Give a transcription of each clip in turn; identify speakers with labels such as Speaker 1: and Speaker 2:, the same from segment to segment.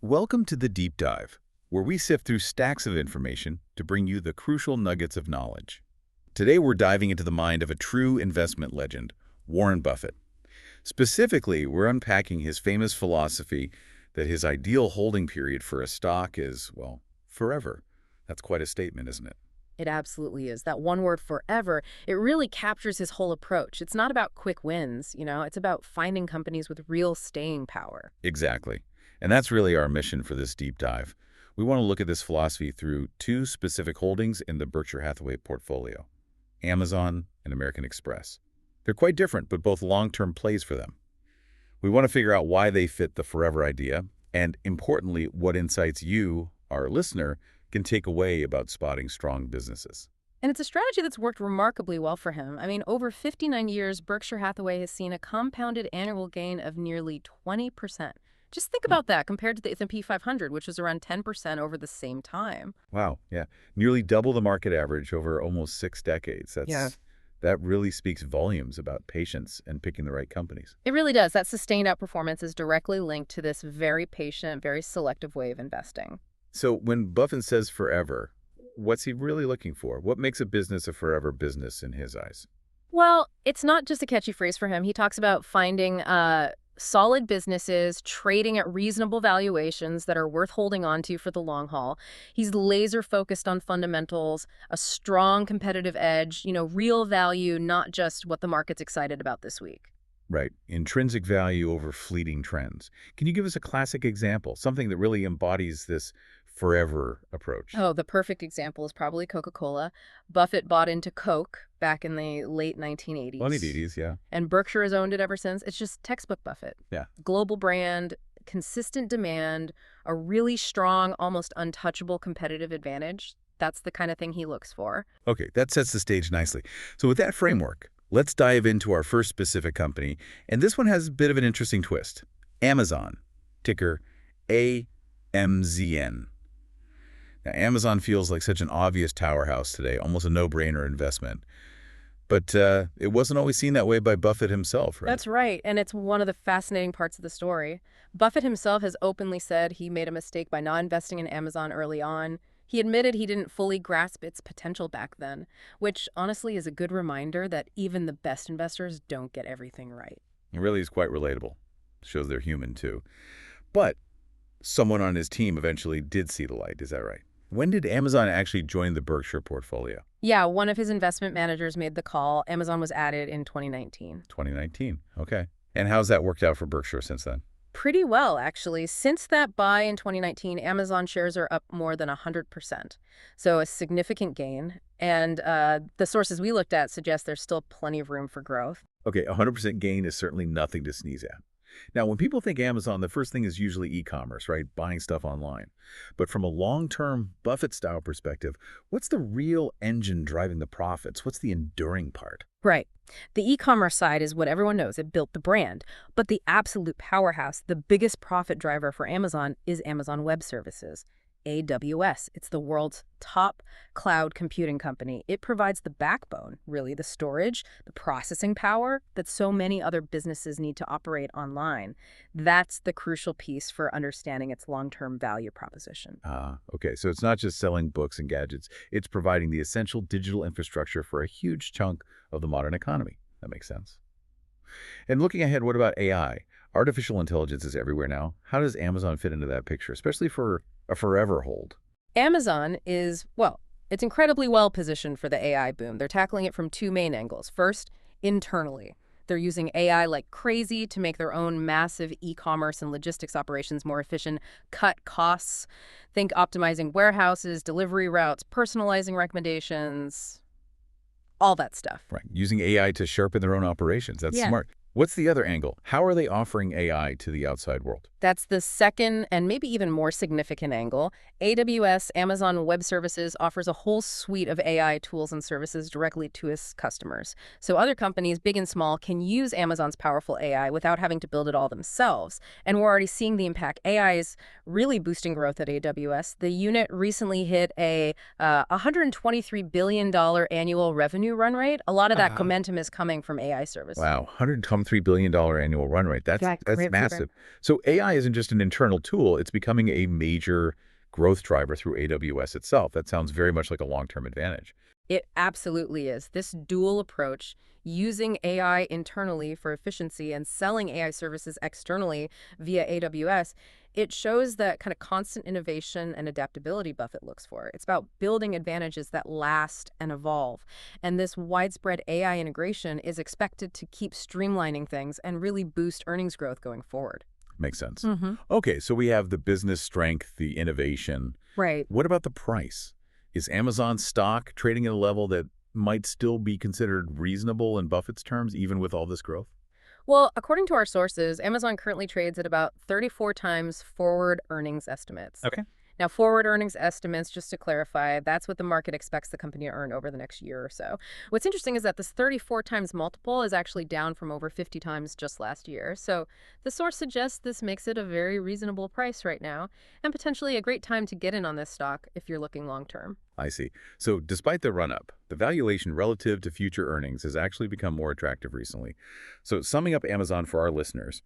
Speaker 1: Welcome to the Deep Dive, where we sift through stacks of information to bring you the crucial nuggets of knowledge. Today we're diving into the mind of a true investment legend, Warren Buffett. Specifically, we're unpacking his famous philosophy that his ideal holding period for a stock is, well, forever. That's quite a statement, isn't it?
Speaker 2: It absolutely is. That one word, forever, it really captures his whole approach. It's not about quick wins, it's about finding companies with real staying power.
Speaker 1: Exactly. And that's really our mission for this deep dive. We want to look at this philosophy through two specific holdings in the Berkshire Hathaway portfolio, Amazon and American Express. They're quite different, but both long-term plays for them. We want to figure out why they fit the forever idea, and importantly, what insights you, our listener, can take away about spotting strong businesses.
Speaker 2: And it's a strategy that's worked remarkably well for him. Over 59 years, Berkshire Hathaway has seen a compounded annual gain of nearly 20%. Just think about that compared to the S&P 500, which was around 10% over the same time.
Speaker 1: Wow, yeah. Nearly double the market average over almost 6 decades. That really speaks volumes about patience and picking the right companies.
Speaker 2: It really does. That sustained outperformance is directly linked to this very patient, very selective way of investing.
Speaker 1: So when Buffett says forever, what's he really looking for? What makes a business a forever business in his eyes?
Speaker 2: Well, it's not just a catchy phrase for him. He talks about finding solid businesses, trading at reasonable valuations that are worth holding on to for the long haul. He's laser focused on fundamentals, a strong competitive edge, real value, not just what the market's excited about this week.
Speaker 1: Right. Intrinsic value over fleeting trends. Can you give us a classic example, something that really embodies this forever approach?
Speaker 2: Oh, the perfect example is probably Coca-Cola. Buffett bought into Coke back in the late 1980s.
Speaker 1: 1980s, yeah.
Speaker 2: And Berkshire has owned it ever since. It's just textbook Buffett.
Speaker 1: Yeah.
Speaker 2: Global brand, consistent demand, a really strong, almost untouchable competitive advantage. That's the kind of thing he looks for.
Speaker 1: Okay, that sets the stage nicely. So with that framework, let's dive into our first specific company. And this one has a bit of an interesting twist. Amazon, ticker AMZN. Now, Amazon feels like such an obvious powerhouse today, almost a no-brainer investment. But it wasn't always seen that way by Buffett himself, right?
Speaker 2: That's right, and it's one of the fascinating parts of the story. Buffett himself has openly said he made a mistake by not investing in Amazon early on. He admitted he didn't fully grasp its potential back then, which honestly is a good reminder that even the best investors don't get everything right.
Speaker 1: It really is quite relatable. Shows they're human, too. But someone on his team eventually did see the light, is that right? When did Amazon actually join the Berkshire portfolio?
Speaker 2: Yeah, one of his investment managers made the call. Amazon was added in 2019.
Speaker 1: 2019, okay. And how's that worked out for Berkshire since then?
Speaker 2: Pretty well, actually. Since that buy in 2019, Amazon shares are up more than 100%. So a significant gain. And the sources we looked at suggest there's still plenty of room for growth.
Speaker 1: Okay, 100% gain is certainly nothing to sneeze at. Now, when people think Amazon, the first thing is usually e-commerce, right? Buying stuff online. But from a long-term Buffett-style perspective, what's the real engine driving the profits? What's the enduring part?
Speaker 2: Right. The e-commerce side is what everyone knows. It built the brand. But the absolute powerhouse, the biggest profit driver for Amazon is Amazon Web Services. AWS. It's the world's top cloud computing company. It provides the backbone, really, the storage, the processing power that so many other businesses need to operate online. That's the crucial piece for understanding its long-term value proposition.
Speaker 1: Okay. So it's not just selling books and gadgets. It's providing the essential digital infrastructure for a huge chunk of the modern economy. That makes sense. And looking ahead, what about AI? Artificial intelligence is everywhere now. How does Amazon fit into that picture, especially for a forever hold?
Speaker 2: Amazon is, it's incredibly well positioned for the AI boom. They're tackling it from two main angles. First, internally. They're using AI like crazy to make their own massive e-commerce and logistics operations more efficient, cut costs. Think optimizing warehouses, delivery routes, personalizing recommendations, all that stuff.
Speaker 1: Right. Using AI to sharpen their own operations. That's smart. What's the other angle? How are they offering AI to the outside world?
Speaker 2: That's the second and maybe even more significant angle. AWS, Amazon Web Services, offers a whole suite of AI tools and services directly to its customers. So other companies, big and small, can use Amazon's powerful AI without having to build it all themselves. And we're already seeing the impact. AI is really boosting growth at AWS. The unit recently hit a $123 billion annual revenue run rate. A lot of that momentum is coming from AI services.
Speaker 1: Wow, $123 around $3 billion annual run rate. That's
Speaker 2: Right,
Speaker 1: that's
Speaker 2: right, right.
Speaker 1: massive. So AI isn't just an internal tool, it's becoming a major growth driver through AWS itself. That sounds very much like a long-term advantage.
Speaker 2: It absolutely is. This dual approach, using AI internally for efficiency and selling AI services externally via AWS, it shows that kind of constant innovation and adaptability Buffett looks for. It's about building advantages that last and evolve. And this widespread AI integration is expected to keep streamlining things and really boost earnings growth going forward.
Speaker 1: Makes sense.
Speaker 2: Mm-hmm.
Speaker 1: Okay, so we have the business strength, the innovation.
Speaker 2: Right.
Speaker 1: What about the price? Is Amazon stock trading at a level that might still be considered reasonable in Buffett's terms, even with all this growth?
Speaker 2: Well, according to our sources, Amazon currently trades at about 34 times forward earnings estimates.
Speaker 1: Okay.
Speaker 2: Now, forward earnings estimates, just to clarify, that's what the market expects the company to earn over the next year or so. What's interesting is that this 34 times multiple is actually down from over 50 times just last year. So the source suggests this makes it a very reasonable price right now, and potentially a great time to get in on this stock if you're looking long term.
Speaker 1: I see. So despite the run-up, the valuation relative to future earnings has actually become more attractive recently. So summing up Amazon for our listeners,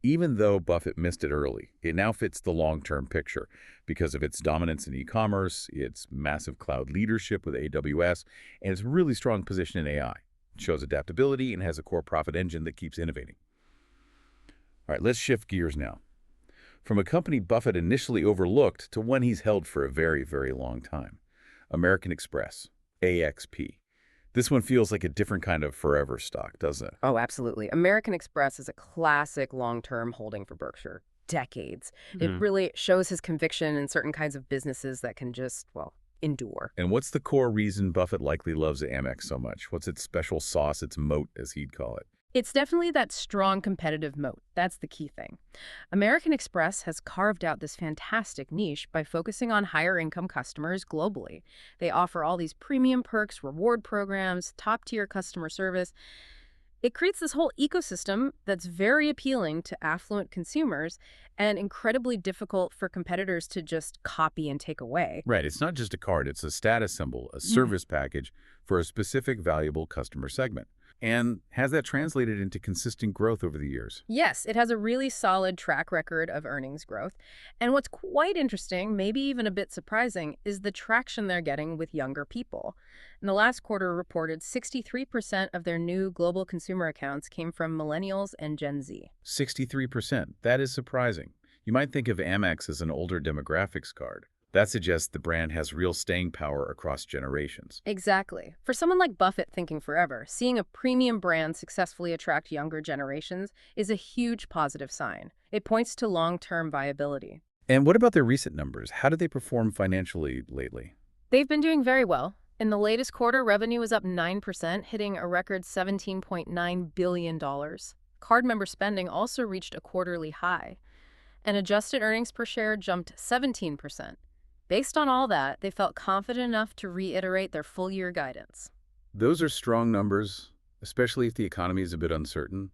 Speaker 1: even though Buffett missed it early, it now fits the long-term picture because of its dominance in e-commerce, its massive cloud leadership with AWS, and its really strong position in AI. It shows adaptability and has a core profit engine that keeps innovating. All right, let's shift gears now. From a company Buffett initially overlooked to one he's held for a very, very long time. American Express, AXP. This one feels like a different kind of forever stock, doesn't it?
Speaker 2: Oh, absolutely. American Express is a classic long-term holding for Berkshire. Decades. It really shows his conviction in certain kinds of businesses that can just, well, endure.
Speaker 1: And what's the core reason Buffett likely loves Amex so much? What's its special sauce, its moat, as he'd call it?
Speaker 2: It's definitely that strong competitive moat. That's the key thing. American Express has carved out this fantastic niche by focusing on higher income customers globally. They offer all these premium perks, reward programs, top-tier customer service. It creates this whole ecosystem that's very appealing to affluent consumers and incredibly difficult for competitors to just copy and take away.
Speaker 1: Right, it's not just a card, it's a status symbol, a service package for a specific valuable customer segment. And has that translated into consistent growth over the years?
Speaker 2: Yes, it has a really solid track record of earnings growth. And what's quite interesting, maybe even a bit surprising, is the traction they're getting with younger people. In the last quarter reported 63% of their new global consumer accounts came from millennials and Gen Z.
Speaker 1: 63%. That is surprising. You might think of Amex as an older demographics card. That suggests the brand has real staying power across generations.
Speaker 2: Exactly. For someone like Buffett thinking forever, seeing a premium brand successfully attract younger generations is a huge positive sign. It points to long-term viability.
Speaker 1: And what about their recent numbers? How did they perform financially lately?
Speaker 2: They've been doing very well. In the latest quarter, revenue was up 9%, hitting a record $17.9 billion. Card member spending also reached a quarterly high, and adjusted earnings per share jumped 17%. Based on all that, they felt confident enough to reiterate their full-year guidance.
Speaker 1: Those are strong numbers, especially if the economy is a bit uncertain.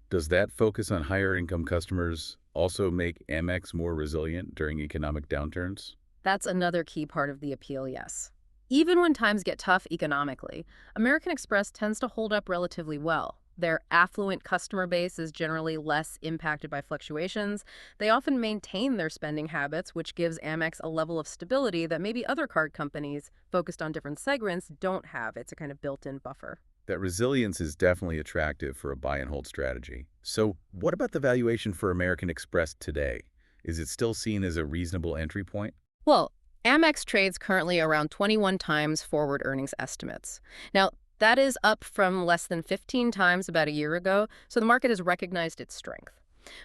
Speaker 1: Does that focus on higher income customers also make Amex more resilient during economic downturns?
Speaker 2: That's another key part of the appeal, yes. Even when times get tough economically, American Express tends to hold up relatively well. Their affluent customer base is generally less impacted by fluctuations. They often maintain their spending habits, which gives Amex a level of stability that maybe other card companies focused on different segments don't have. It's a kind of built-in buffer.
Speaker 1: That resilience is definitely attractive for a buy and hold strategy. So what about the valuation for American Express today? Is it still seen as a reasonable entry point?
Speaker 2: Well, Amex trades currently around 21 times forward earnings estimates. Now, that is up from less than 15 times about a year ago, so the market has recognized its strength.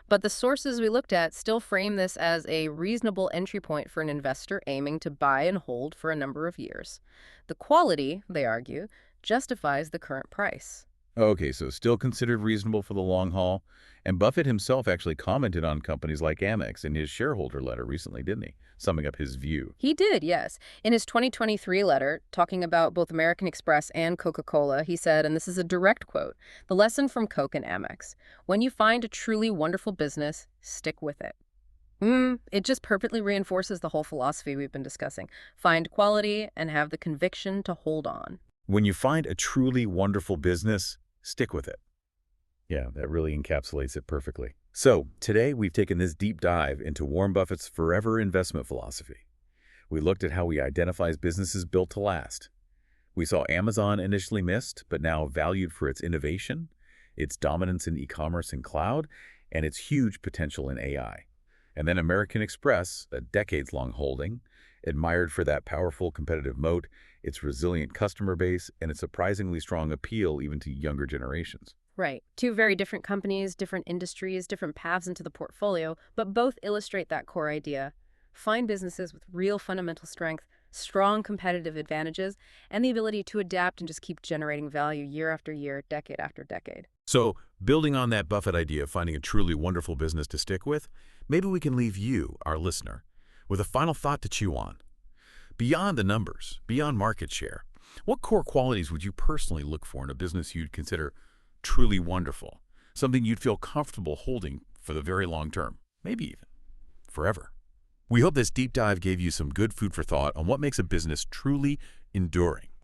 Speaker 2: But the sources we looked at still frame this as a reasonable entry point for an investor aiming to buy and hold for a number of years. The quality, they argue, justifies the current price.
Speaker 1: Okay, so still considered reasonable for the long haul. And Buffett himself actually commented on companies like Amex in his shareholder letter recently, didn't he? Summing up his view.
Speaker 2: He did, yes. In his 2023 letter, talking about both American Express and Coca-Cola, he said, and this is a direct quote, "The lesson from Coke and Amex: when you find a truly wonderful business, stick with it." It just perfectly reinforces the whole philosophy we've been discussing. Find quality and have the conviction to hold on.
Speaker 1: When you find a truly wonderful business, stick with it. Yeah, that really encapsulates it perfectly. So, today we've taken this deep dive into Warren Buffett's forever investment philosophy. We looked at how he identifies businesses built to last. We saw Amazon initially missed, but now valued for its innovation, its dominance in e-commerce and cloud, and its huge potential in AI. And then American Express, a decades-long holding, admired for that powerful competitive moat, its resilient customer base, and its surprisingly strong appeal even to younger generations.
Speaker 2: Right. Two very different companies, different industries, different paths into the portfolio, but both illustrate that core idea. Find businesses with real fundamental strength, strong competitive advantages, and the ability to adapt and just keep generating value year after year, decade after decade.
Speaker 1: So, building on that Buffett idea of finding a truly wonderful business to stick with, maybe we can leave you, our listener, with a final thought to chew on. Beyond the numbers, beyond market share, what core qualities would you personally look for in a business you'd consider truly wonderful? Something you'd feel comfortable holding for the very long term, maybe even forever. We hope this deep dive gave you some good food for thought on what makes a business truly enduring.